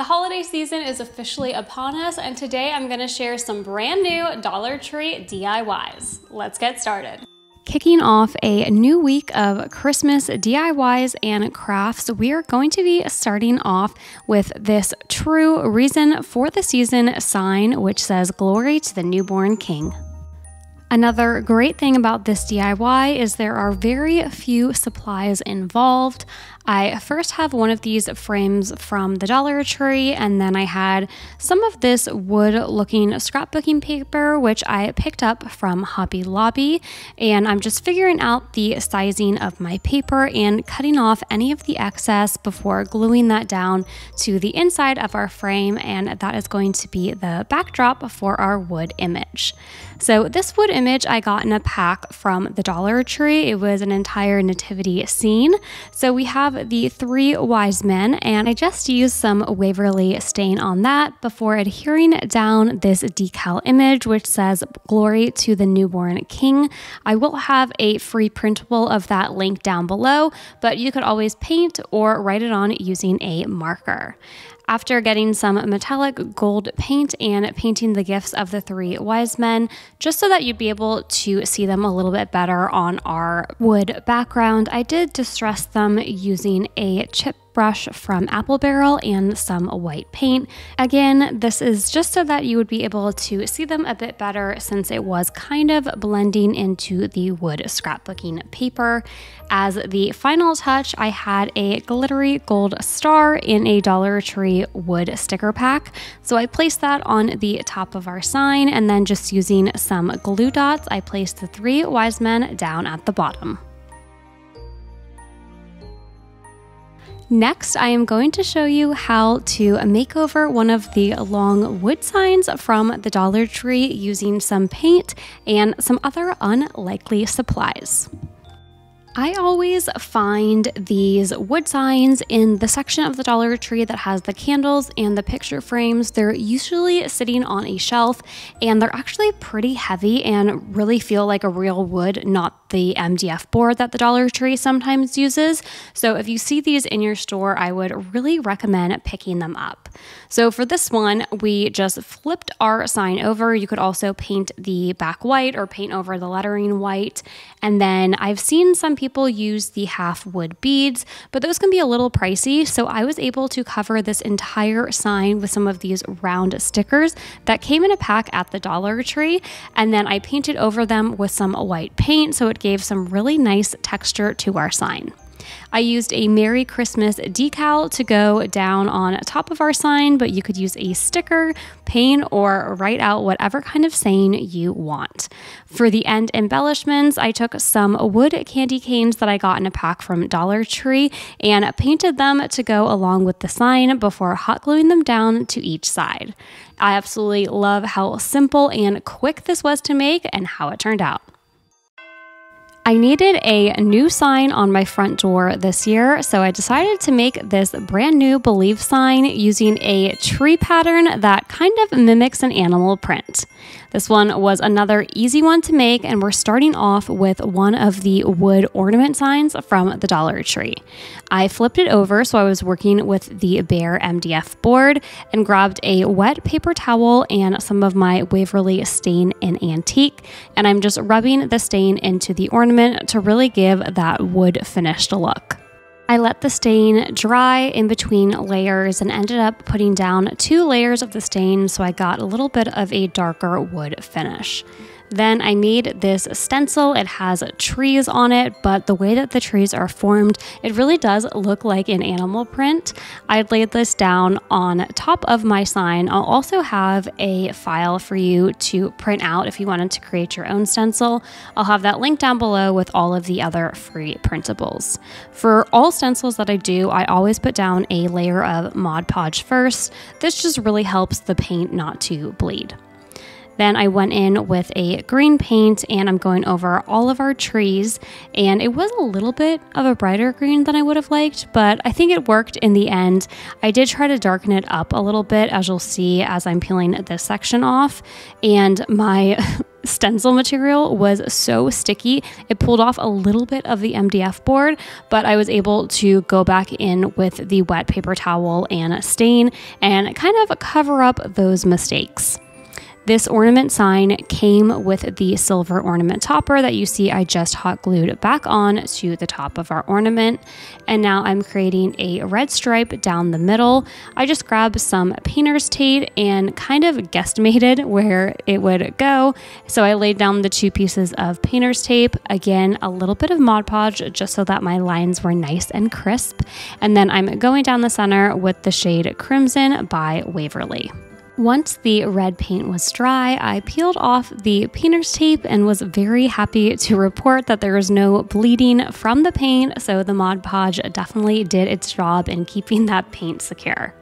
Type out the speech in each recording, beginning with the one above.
holiday season is officially upon us, and today I'm going to share some brand new Dollar Tree DIYs. Let's get started. Kicking off a new week of Christmas DIYs and crafts, we are going to be starting off with this true reason for the season sign, which says "Glory to the Newborn King." Another great thing about this DIY is there are very few supplies involved. I first have one of these frames from the Dollar Tree, and then I had some of this wood-looking scrapbooking paper, which I picked up from Hobby Lobby, and I'm just figuring out the sizing of my paper and cutting off any of the excess before gluing that down to the inside of our frame, and that is going to be the backdrop for our wood image. So this wood image I got in a pack from the Dollar Tree. It was an entire nativity scene. So we have the three wise men, and I just used some Waverly stain on that before adhering down this decal image, which says "Glory to the Newborn King." I will have a free printable of that link down below, but you could always paint or write it on using a marker. After getting some metallic gold paint and painting the gifts of the three wise men, just so that you'd be able to see them a little bit better on our wood background, I did distress them using a chip brush from Apple Barrel and some white paint. Again, this is just so that you would be able to see them a bit better since it was kind of blending into the wood scrapbooking paper. As the final touch, I had a glittery gold star in a Dollar Tree wood sticker pack. So I placed that on the top of our sign, and then just using some glue dots, I placed the three wise men down at the bottom. Next, I am going to show you how to make over one of the long wood signs from the Dollar Tree using some paint and some other unlikely supplies. I always find these wood signs in the section of the Dollar Tree that has the candles and the picture frames. They're usually sitting on a shelf, and they're actually pretty heavy and really feel like a real wood, not the MDF board that the Dollar Tree sometimes uses. So if you see these in your store, I would really recommend picking them up. So for this one, we just flipped our sign over. You could also paint the back white or paint over the lettering white. And then I've seen some people use the half wood beads, but those can be a little pricey. So I was able to cover this entire sign with some of these round stickers that came in a pack at the Dollar Tree. And then I painted over them with some white paint, so it gave some really nice texture to our sign. I used a Merry Christmas decal to go down on top of our sign, but you could use a sticker, paint, or write out whatever kind of saying you want. For the end embellishments, I took some wood candy canes that I got in a pack from Dollar Tree and painted them to go along with the sign before hot gluing them down to each side. I absolutely love how simple and quick this was to make and how it turned out. I needed a new sign on my front door this year, so I decided to make this brand new Believe sign using a tree pattern that kind of mimics an animal print. This one was another easy one to make, and we're starting off with one of the wood ornament signs from the Dollar Tree. I flipped it over so I was working with the bare MDF board and grabbed a wet paper towel and some of my Waverly stain in antique, and I'm just rubbing the stain into the ornament to really give that wood finished look. I let the stain dry in between layers and ended up putting down 2 layers of the stain so I got a little bit of a darker wood finish. Then I made this stencil. It has trees on it, but the way that the trees are formed, it really does look like an animal print. I laid this down on top of my sign. I'll also have a file for you to print out if you wanted to create your own stencil. I'll have that link down below with all of the other free printables. For all stencils that I do, I always put down a layer of Mod Podge first. This just really helps the paint not to bleed. Then I went in with a green paint and I'm going over all of our trees, and it was a little bit of a brighter green than I would have liked, but I think it worked in the end. I did try to darken it up a little bit, as you'll see as I'm peeling this section off, and my stencil material was so sticky it pulled off a little bit of the MDF board, but I was able to go back in with the wet paper towel and stain and kind of cover up those mistakes. This ornament sign came with the silver ornament topper that you see I just hot glued back on to the top of our ornament. And now I'm creating a red stripe down the middle. I just grabbed some painter's tape and kind of guesstimated where it would go. So I laid down the 2 pieces of painter's tape, again, a little bit of Mod Podge just so that my lines were nice and crisp. And then I'm going down the center with the shade Crimson by Waverly. Once the red paint was dry, I peeled off the painter's tape and was very happy to report that there was no bleeding from the paint, so the Mod Podge definitely did its job in keeping that paint secure.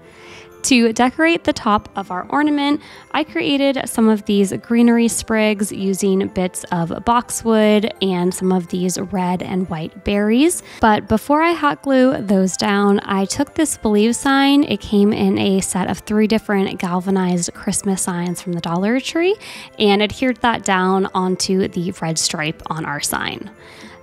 To decorate the top of our ornament, I created some of these greenery sprigs using bits of boxwood and some of these red and white berries. But before I hot glue those down, I took this Believe sign. It came in a set of 3 different galvanized Christmas signs from the Dollar Tree and adhered that down onto the red stripe on our sign.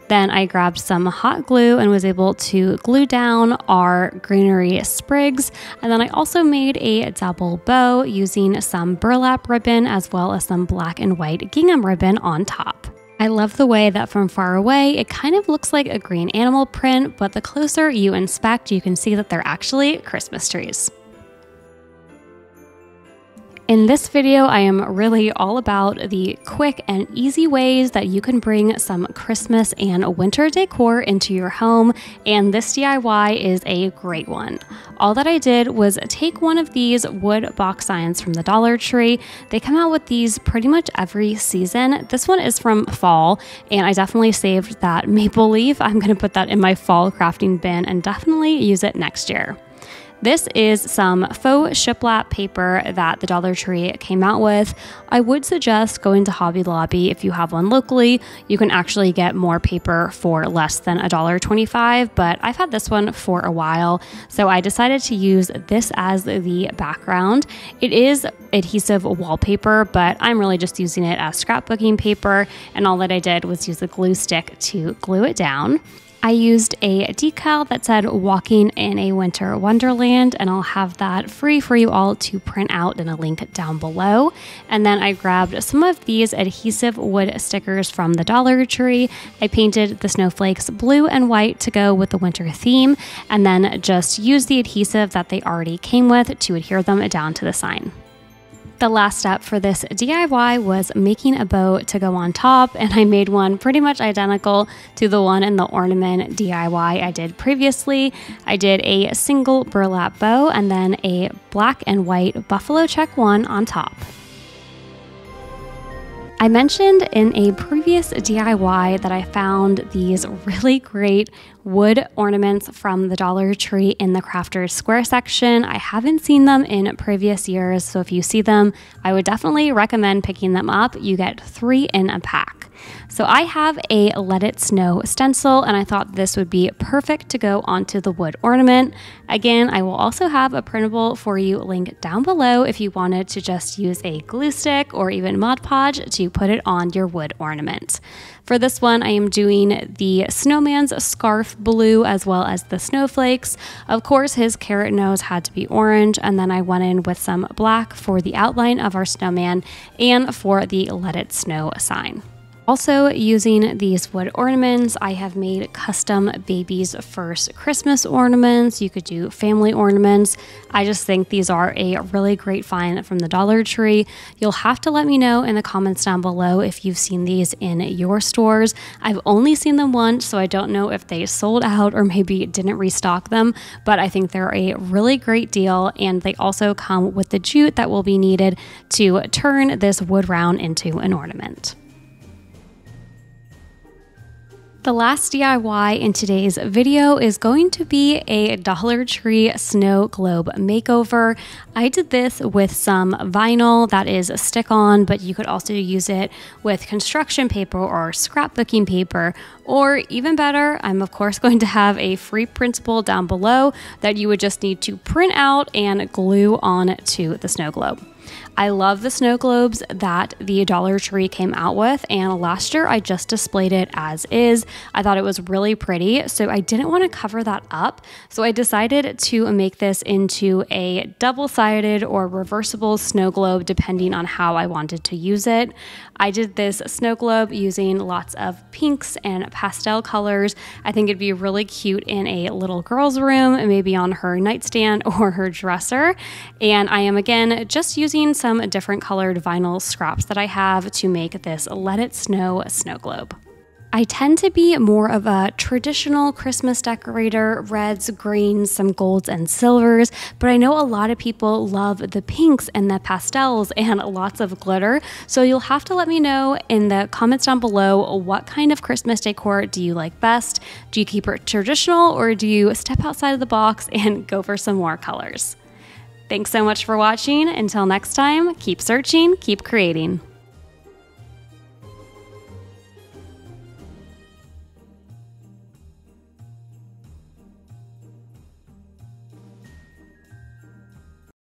Then I grabbed some hot glue and was able to glue down our greenery sprigs. And then I also made a double bow using some burlap ribbon as well as some black and white gingham ribbon on top. I love the way that from far away, it kind of looks like a green animal print, but the closer you inspect, you can see that they're actually Christmas trees. In this video, I am really all about the quick and easy ways that you can bring some Christmas and winter decor into your home, and this DIY is a great one. All that I did was take one of these wood box signs from the Dollar Tree. They come out with these pretty much every season. This one is from fall, and I definitely saved that maple leaf. I'm going to put that in my fall crafting bin and definitely use it next year. This is some faux shiplap paper that the Dollar Tree came out with. I would suggest going to Hobby Lobby if you have one locally. You can actually get more paper for less than $1.25, but I've had this one for a while, so I decided to use this as the background. It is adhesive wallpaper, but I'm really just using it as scrapbooking paper, and all that I did was use a glue stick to glue it down. I used a decal that said "Walking in a Winter Wonderland," and I'll have that free for you all to print out in a link down below. And then I grabbed some of these adhesive wood stickers from the Dollar Tree. I painted the snowflakes blue and white to go with the winter theme, and then just used the adhesive that they already came with to adhere them down to the sign. The last step for this DIY was making a bow to go on top, and I made one pretty much identical to the one in the ornament DIY I did previously. I did a single burlap bow and then a black and white buffalo check one on top. I mentioned in a previous DIY that I found these really great wood ornaments from the Dollar Tree in the Crafters Square section. I haven't seen them in previous years, so if you see them, I would definitely recommend picking them up. You get 3 in a pack. So I have a Let It Snow stencil, and I thought this would be perfect to go onto the wood ornament. Again, I will also have a printable for you linked down below if you wanted to just use a glue stick or even Mod Podge to put it on your wood ornament. For this one, I am doing the snowman's scarf blue as well as the snowflakes. Of course, his carrot nose had to be orange, and then I went in with some black for the outline of our snowman and for the Let It Snow sign. Also, using these wood ornaments, I have made custom baby's first Christmas ornaments. You could do family ornaments. I just think these are a really great find from the Dollar Tree. You'll have to let me know in the comments down below if you've seen these in your stores. I've only seen them once, so I don't know if they sold out or maybe didn't restock them, but I think they're a really great deal, and they also come with the jute that will be needed to turn this wood round into an ornament. The last DIY in today's video is going to be a Dollar Tree snow globe makeover. I did this with some vinyl that is a stick-on, but you could also use it with construction paper or scrapbooking paper, or even better, I'm of course going to have a free printable down below that you would just need to print out and glue on to the snow globe. I love the snow globes that the Dollar Tree came out with, and last year I just displayed it as is. I thought it was really pretty, so I didn't want to cover that up. So I decided to make this into a double-sided or reversible snow globe depending on how I wanted to use it. I did this snow globe using lots of pinks and pastel colors. I think it'd be really cute in a little girl's room, maybe on her nightstand or her dresser. And I am again just using some different colored vinyl scraps that I have to make this Let It Snow snow globe. I tend to be more of a traditional Christmas decorator, reds, greens, some golds and silvers, but I know a lot of people love the pinks and the pastels and lots of glitter, so you'll have to let me know in the comments down below what kind of Christmas decor do you like best? Do you keep it traditional or do you step outside of the box and go for some more colors? Thanks so much for watching. Until next time, keep searching, keep creating.